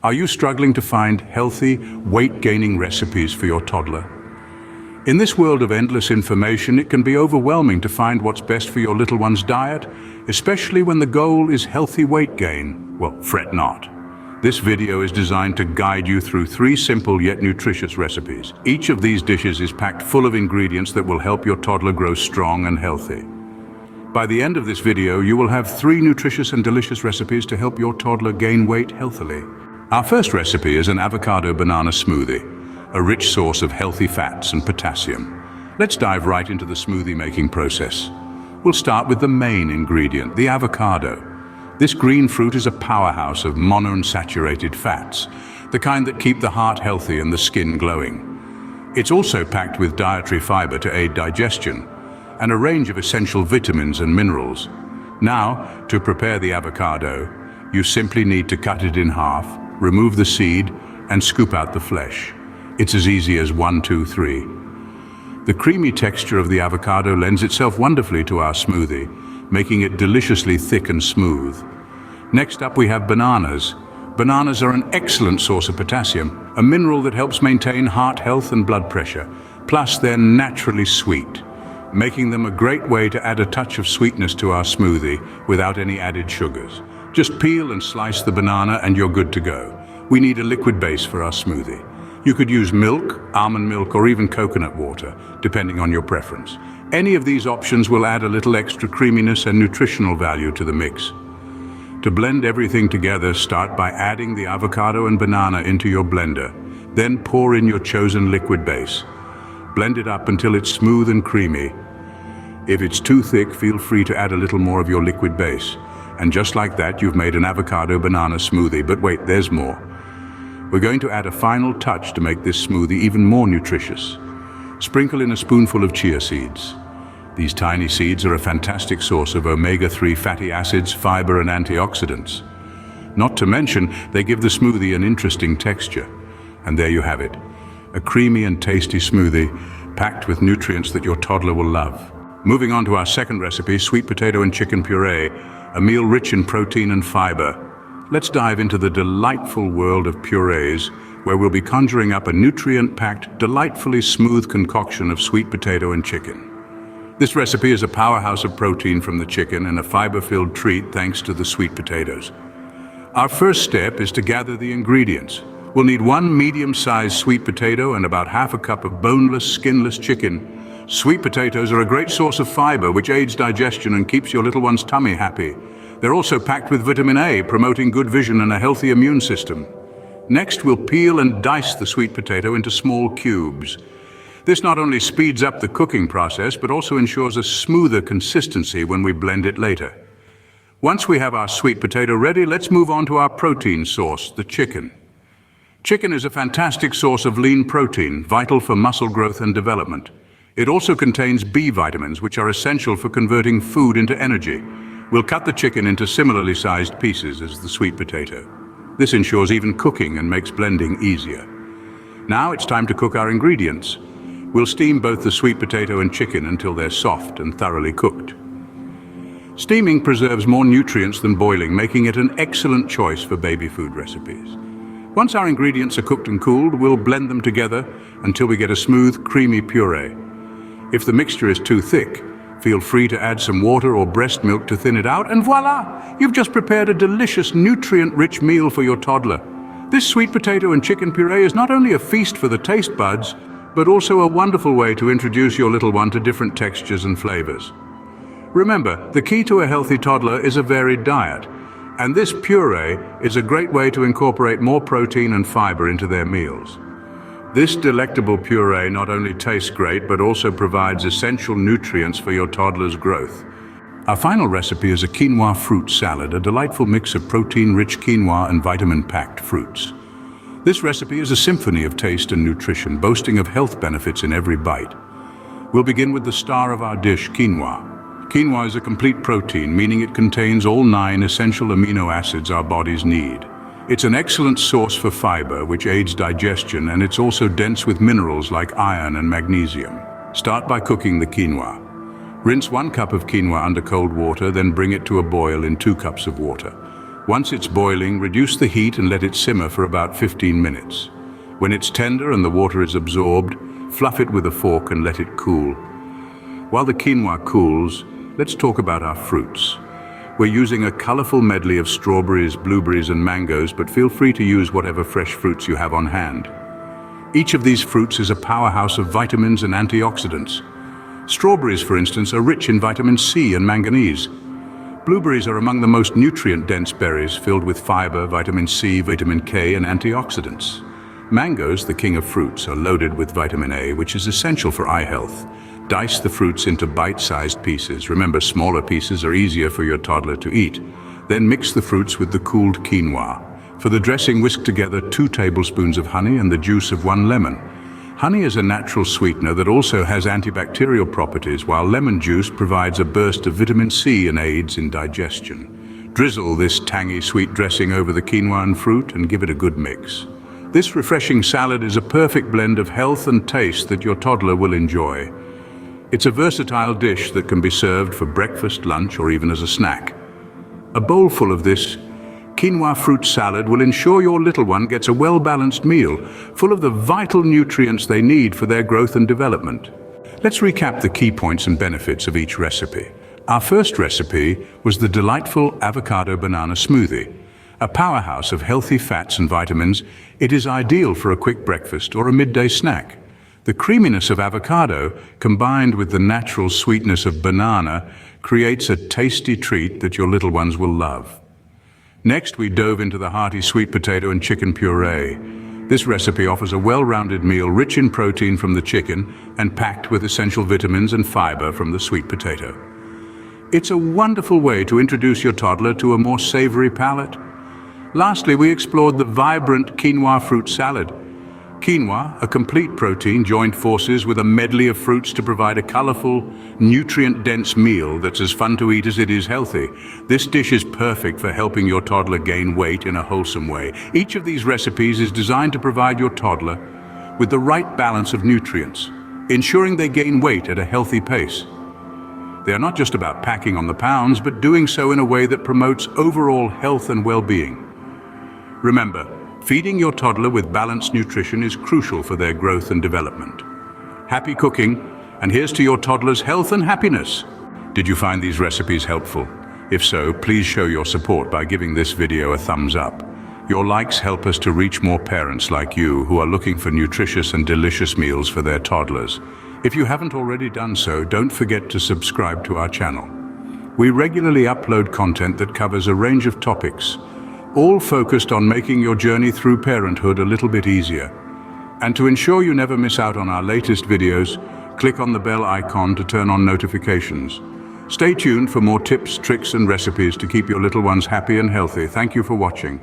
Are you struggling to find healthy, weight-gaining recipes for your toddler? In this world of endless information, it can be overwhelming to find what's best for your little one's diet, especially when the goal is healthy weight gain. Well, fret not. This video is designed to guide you through 3 simple yet nutritious recipes. Each of these dishes is packed full of ingredients that will help your toddler grow strong and healthy. By the end of this video, you will have 3 nutritious and delicious recipes to help your toddler gain weight healthily. Our first recipe is an avocado banana smoothie, a rich source of healthy fats and potassium. Let's dive right into the smoothie making process. We'll start with the main ingredient, the avocado. This green fruit is a powerhouse of monounsaturated fats, the kind that keep the heart healthy and the skin glowing. It's also packed with dietary fiber to aid digestion, and a range of essential vitamins and minerals. Now, to prepare the avocado, you simply need to cut it in half, remove the seed, and scoop out the flesh. It's as easy as 1, 2, 3. The creamy texture of the avocado lends itself wonderfully to our smoothie, making it deliciously thick and smooth. Next up, we have bananas. Bananas are an excellent source of potassium, a mineral that helps maintain heart health and blood pressure. Plus, they're naturally sweet, making them a great way to add a touch of sweetness to our smoothie without any added sugars. Just peel and slice the banana and you're good to go. We need a liquid base for our smoothie. You could use milk, almond milk, or even coconut water, depending on your preference. Any of these options will add a little extra creaminess and nutritional value to the mix. To blend everything together, start by adding the avocado and banana into your blender. Then pour in your chosen liquid base. Blend it up until it's smooth and creamy. If it's too thick, feel free to add a little more of your liquid base. And just like that, you've made an avocado banana smoothie. But wait, there's more. We're going to add a final touch to make this smoothie even more nutritious. Sprinkle in a spoonful of chia seeds. These tiny seeds are a fantastic source of omega-3 fatty acids, fiber, and antioxidants. Not to mention, they give the smoothie an interesting texture. And there you have it, a creamy and tasty smoothie packed with nutrients that your toddler will love. Moving on to our second recipe, sweet potato and chicken puree, a meal rich in protein and fiber. Let's dive into the delightful world of purees, where we'll be conjuring up a nutrient-packed, delightfully smooth concoction of sweet potato and chicken. This recipe is a powerhouse of protein from the chicken and a fiber-filled treat thanks to the sweet potatoes. Our first step is to gather the ingredients. We'll need 1 medium-sized sweet potato and about half a cup of boneless, skinless chicken. Sweet potatoes are a great source of fiber, which aids digestion and keeps your little one's tummy happy. They're also packed with vitamin A, promoting good vision and a healthy immune system. Next, we'll peel and dice the sweet potato into small cubes. This not only speeds up the cooking process, but also ensures a smoother consistency when we blend it later. Once we have our sweet potato ready, let's move on to our protein source, the chicken. Chicken is a fantastic source of lean protein, vital for muscle growth and development. It also contains B vitamins, which are essential for converting food into energy. We'll cut the chicken into similarly sized pieces as the sweet potato. This ensures even cooking and makes blending easier. Now it's time to cook our ingredients. We'll steam both the sweet potato and chicken until they're soft and thoroughly cooked. Steaming preserves more nutrients than boiling, making it an excellent choice for baby food recipes. Once our ingredients are cooked and cooled, we'll blend them together until we get a smooth, creamy puree. If the mixture is too thick, feel free to add some water or breast milk to thin it out, and voila! You've just prepared a delicious, nutrient-rich meal for your toddler. This sweet potato and chicken puree is not only a feast for the taste buds, but also a wonderful way to introduce your little one to different textures and flavors. Remember, the key to a healthy toddler is a varied diet, and this puree is a great way to incorporate more protein and fiber into their meals. This delectable puree not only tastes great, but also provides essential nutrients for your toddler's growth. Our final recipe is a quinoa fruit salad, a delightful mix of protein-rich quinoa and vitamin-packed fruits. This recipe is a symphony of taste and nutrition, boasting of health benefits in every bite. We'll begin with the star of our dish, quinoa. Quinoa is a complete protein, meaning it contains all 9 essential amino acids our bodies need. It's an excellent source for fiber, which aids digestion, and it's also dense with minerals like iron and magnesium. Start by cooking the quinoa. Rinse 1 cup of quinoa under cold water, then bring it to a boil in 2 cups of water. Once it's boiling, reduce the heat and let it simmer for about 15 minutes. When it's tender and the water is absorbed, fluff it with a fork and let it cool. While the quinoa cools, let's talk about our fruits. We're using a colorful medley of strawberries, blueberries and mangoes, but feel free to use whatever fresh fruits you have on hand. Each of these fruits is a powerhouse of vitamins and antioxidants. Strawberries, for instance, are rich in vitamin C and manganese. Blueberries are among the most nutrient-dense berries, filled with fiber, vitamin C, vitamin K and antioxidants. Mangoes, the king of fruits, are loaded with vitamin A, which is essential for eye health. Dice the fruits into bite-sized pieces. Remember, smaller pieces are easier for your toddler to eat. Then mix the fruits with the cooled quinoa. For the dressing, whisk together 2 tablespoons of honey and the juice of 1 lemon. Honey is a natural sweetener that also has antibacterial properties, while lemon juice provides a burst of vitamin C and aids in digestion. Drizzle this tangy sweet dressing over the quinoa and fruit and give it a good mix. This refreshing salad is a perfect blend of health and taste that your toddler will enjoy. It's a versatile dish that can be served for breakfast, lunch, or even as a snack. A bowl full of this quinoa fruit salad will ensure your little one gets a well-balanced meal, full of the vital nutrients they need for their growth and development. Let's recap the key points and benefits of each recipe. Our first recipe was the delightful avocado banana smoothie. A powerhouse of healthy fats and vitamins, it is ideal for a quick breakfast or a midday snack. The creaminess of avocado, combined with the natural sweetness of banana, creates a tasty treat that your little ones will love. Next, we dove into the hearty sweet potato and chicken puree. This recipe offers a well-rounded meal rich in protein from the chicken and packed with essential vitamins and fiber from the sweet potato. It's a wonderful way to introduce your toddler to a more savory palate. Lastly, we explored the vibrant quinoa fruit salad. Quinoa, a complete protein, joined forces with a medley of fruits to provide a colorful, nutrient-dense meal that's as fun to eat as it is healthy. This dish is perfect for helping your toddler gain weight in a wholesome way. Each of these recipes is designed to provide your toddler with the right balance of nutrients, ensuring they gain weight at a healthy pace. They are not just about packing on the pounds, but doing so in a way that promotes overall health and well-being. Remember, feeding your toddler with balanced nutrition is crucial for their growth and development. Happy cooking, and here's to your toddler's health and happiness. Did you find these recipes helpful? If so, please show your support by giving this video a thumbs up. Your likes help us to reach more parents like you who are looking for nutritious and delicious meals for their toddlers. If you haven't already done so, don't forget to subscribe to our channel. We regularly upload content that covers a range of topics, all focused on making your journey through parenthood a little bit easier. And to ensure you never miss out on our latest videos, click on the bell icon to turn on notifications. Stay tuned for more tips, tricks, and recipes to keep your little ones happy and healthy. Thank you for watching.